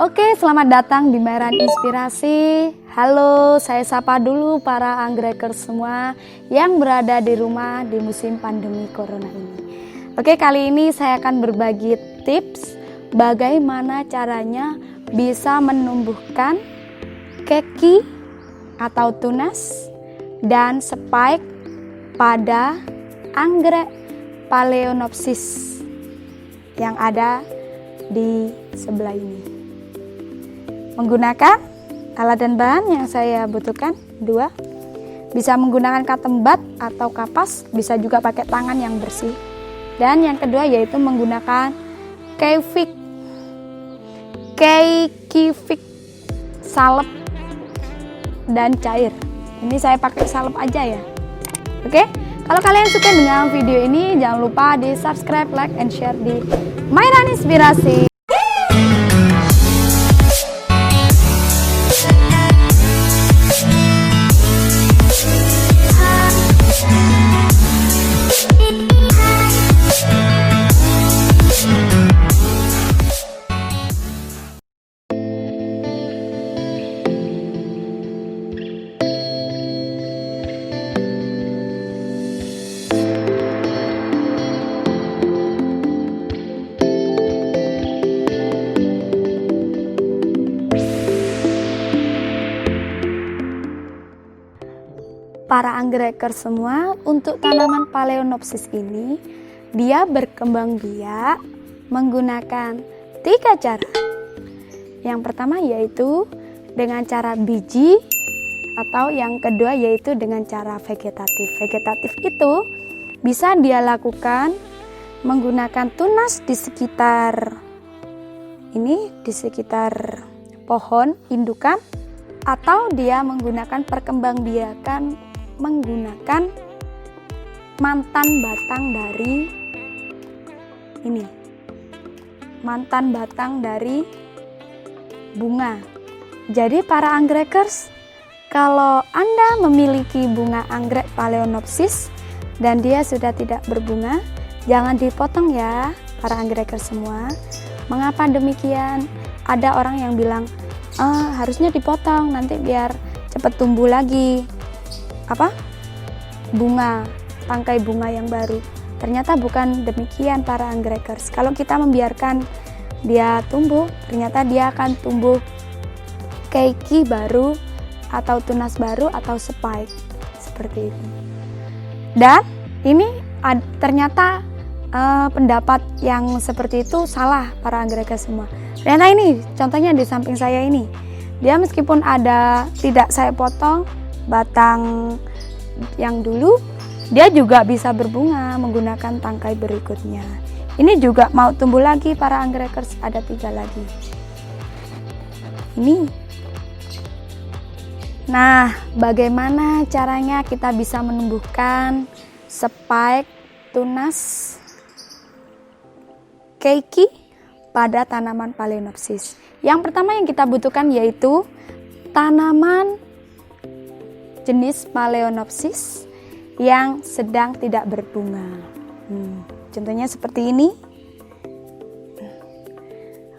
Oke, selamat datang di Meran Inspirasi. Halo, saya sapa dulu para anggrekers semua yang berada di rumah di musim pandemi corona ini. Oke, kali ini saya akan berbagi tips bagaimana caranya bisa menumbuhkan keki atau tunas dan spike pada anggrek Phalaenopsis yang ada di sebelah ini. Menggunakan alat dan bahan yang saya butuhkan 2. Bisa menggunakan cotton bud atau kapas, bisa juga pakai tangan yang bersih. Dan yang kedua yaitu menggunakan Keykific salep dan cair. Ini saya pakai salep aja ya. Oke, kalau kalian suka dengan video ini jangan lupa di subscribe, like, and share di Meran Inspirasi. Para anggreker semua, untuk tanaman Phalaenopsis ini dia berkembang biak menggunakan 3 cara. Yang pertama yaitu dengan cara biji, atau yang kedua yaitu dengan cara vegetatif. Vegetatif itu bisa dia lakukan menggunakan tunas di sekitar pohon indukan, atau dia menggunakan perkembangbiakan menggunakan mantan batang dari bunga. Jadi para anggrekers, kalau Anda memiliki bunga anggrek Phalaenopsis dan dia sudah tidak berbunga, jangan dipotong ya para anggrekers semua. Mengapa demikian? Ada orang yang bilang harusnya dipotong nanti biar cepat tumbuh lagi tangkai bunga yang baru. Ternyata bukan demikian para anggrekers. Kalau kita membiarkan dia tumbuh, ternyata dia akan tumbuh keiki baru atau tunas baru atau spike seperti itu. Dan ini ternyata pendapat yang seperti itu salah para anggrekers semua. Ternyata ini contohnya di samping saya ini, dia meskipun tidak saya potong batang yang dulu, dia juga bisa berbunga menggunakan tangkai berikutnya. Ini juga mau tumbuh lagi para anggrekers, ada 3 lagi. Ini. Nah, bagaimana caranya kita bisa menumbuhkan spike tunas keiki pada tanaman Phalaenopsis? Yang pertama yang kita butuhkan yaitu tanaman jenis Phalaenopsis yang sedang tidak berbunga. Contohnya seperti ini.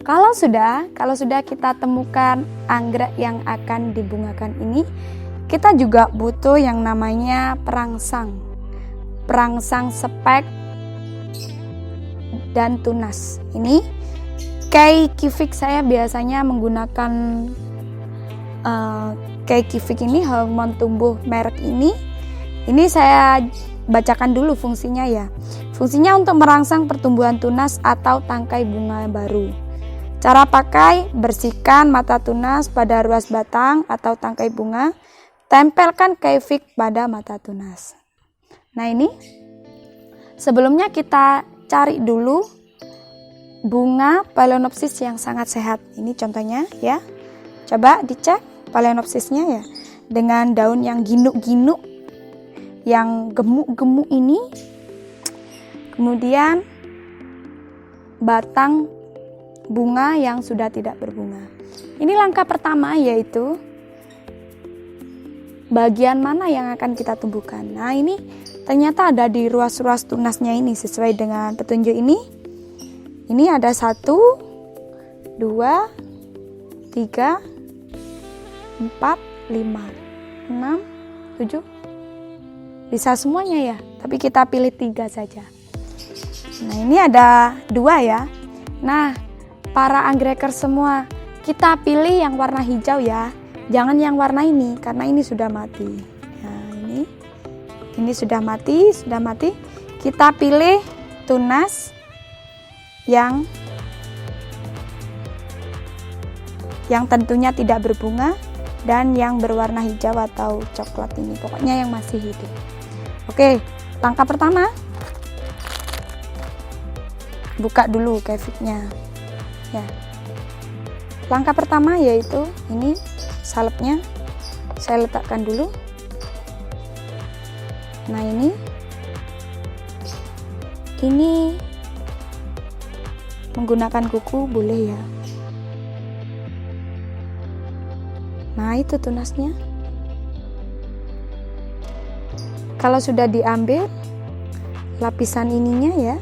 Kalau sudah kita temukan anggrek yang akan dibungakan ini, kita juga butuh yang namanya perangsang spek dan tunas. Ini Keykific, saya biasanya menggunakan Keykific ini, hormon tumbuh merek ini. Ini saya bacakan dulu fungsinya ya. Fungsinya untuk merangsang pertumbuhan tunas atau tangkai bunga baru. Cara pakai: bersihkan mata tunas pada ruas batang atau tangkai bunga. Tempelkan Keykific pada mata tunas. Nah ini, sebelumnya kita cari dulu bunga Phalaenopsis yang sangat sehat. Ini contohnya ya. Coba dicek Phalaenopsisnya ya, dengan daun yang ginuk-ginuk, yang gemuk-gemuk ini. Kemudian batang bunga yang sudah tidak berbunga. Ini langkah pertama, yaitu bagian mana yang akan kita tumbuhkan. Nah ini ternyata ada di ruas-ruas tunasnya ini, sesuai dengan petunjuk ini. Ini ada 1, 2, 3, 4, 5, 6, 7. Bisa semuanya ya, tapi kita pilih 3 saja. Nah, ini ada 2 ya. Nah, para anggreker semua, kita pilih yang warna hijau ya. Jangan yang warna ini, karena ini sudah mati. Nah, ini sudah mati. Kita pilih tunas yang tentunya tidak berbunga dan yang berwarna hijau atau coklat ini, pokoknya yang masih hidup. Oke, langkah pertama, buka dulu keviknya ya. Langkah pertama yaitu ini salepnya saya letakkan dulu. Nah, ini menggunakan kuku boleh ya. Nah, itu tunasnya. Kalau sudah diambil lapisan ininya ya,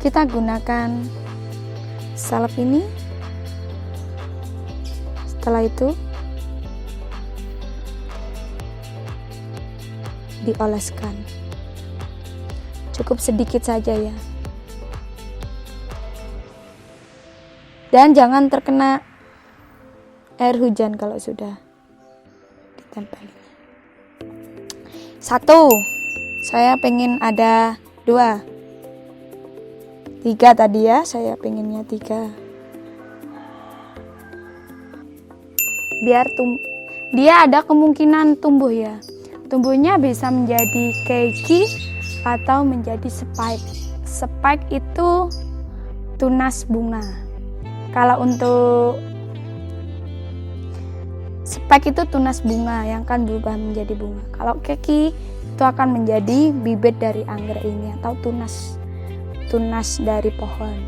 kita gunakan salep ini. Setelah itu dioleskan, cukup sedikit saja ya, dan jangan terkena air hujan kalau sudah ditempel. 1, saya pengen ada 2, 3 tadi ya, saya pengennya 3. Biar dia ada kemungkinan tumbuh ya. Tumbuhnya bisa menjadi keiki atau menjadi spike. Spike itu tunas bunga. Kalau untuk spike itu tunas bunga yang akan berubah menjadi bunga. Kalau keiki itu akan menjadi bibit dari anggrek ini atau tunas dari pohon.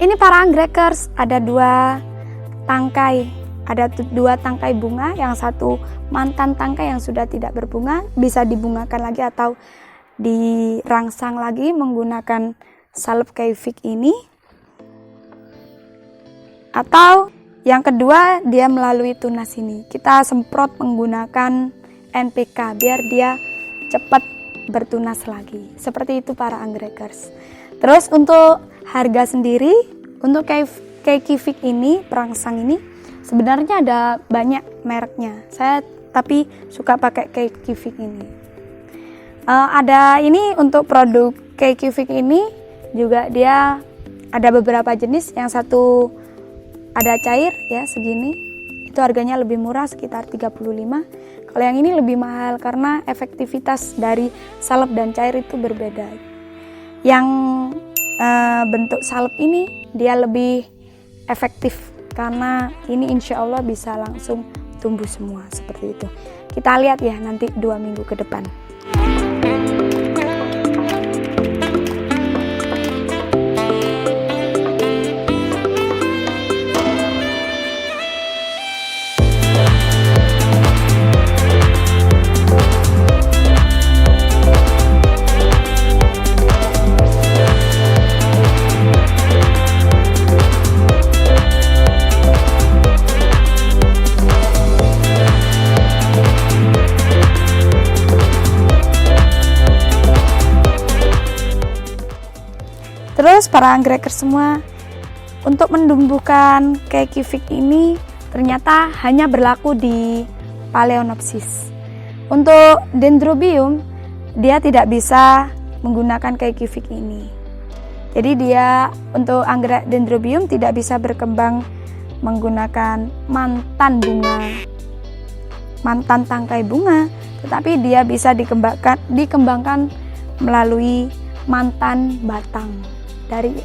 Ini para anggrekers, ada 2 tangkai. Ada 2 tangkai bunga, yang satu mantan tangkai yang sudah tidak berbunga, bisa dibungakan lagi atau dirangsang lagi menggunakan salep keifik ini. Atau yang kedua, dia melalui tunas ini. Kita semprot menggunakan NPK biar dia cepat bertunas lagi. Seperti itu para anggrekers. Terus untuk harga sendiri, untuk keikifik ini, perangsang ini, sebenarnya ada banyak mereknya. Saya tapi suka pakai keikifik ini. Ada ini untuk produk keikifik ini juga dia ada beberapa jenis. Yang satu ada cair ya segini. Itu harganya lebih murah sekitar 35. Kalau yang ini lebih mahal karena efektivitas dari salep dan cair itu berbeda. Yang bentuk salep ini dia lebih efektif karena ini insya Allah bisa langsung tumbuh semua seperti itu. Kita lihat ya nanti 2 minggu ke depan. Terus para anggreker semua, untuk menumbuhkan keikifik ini ternyata hanya berlaku di Phalaenopsis. Untuk Dendrobium dia tidak bisa menggunakan keikifik ini. Jadi dia untuk anggrek Dendrobium tidak bisa berkembang menggunakan mantan tangkai bunga, tetapi dia bisa dikembangkan melalui mantan batang dari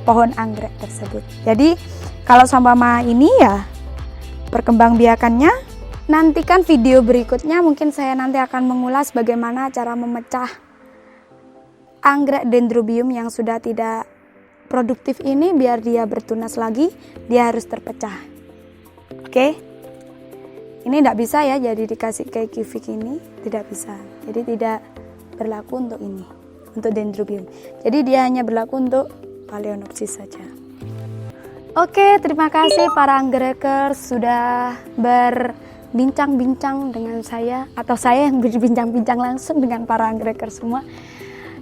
pohon anggrek tersebut. Jadi kalau seumpama ini ya perkembangbiakannya, nantikan video berikutnya, mungkin saya nanti akan mengulas bagaimana cara memecah anggrek Dendrobium yang sudah tidak produktif ini biar dia bertunas lagi, dia harus terpecah. Oke. Ini tidak bisa ya jadi dikasih keikifik ini, tidak bisa. Jadi tidak berlaku untuk ini. Untuk Dendrobium. Jadi dia hanya berlaku untuk Phalaenopsis saja. Oke, terima kasih para anggrekers sudah berbincang-bincang dengan saya, atau saya yang berbincang-bincang langsung dengan para anggrekers semua.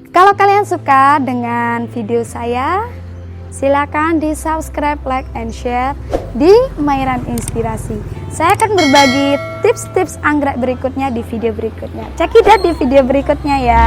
Kalau kalian suka dengan video saya, silakan di subscribe, like, and share di Mairan Inspirasi. Saya akan berbagi tips-tips anggrek berikutnya di video berikutnya. Check it out di video berikutnya ya.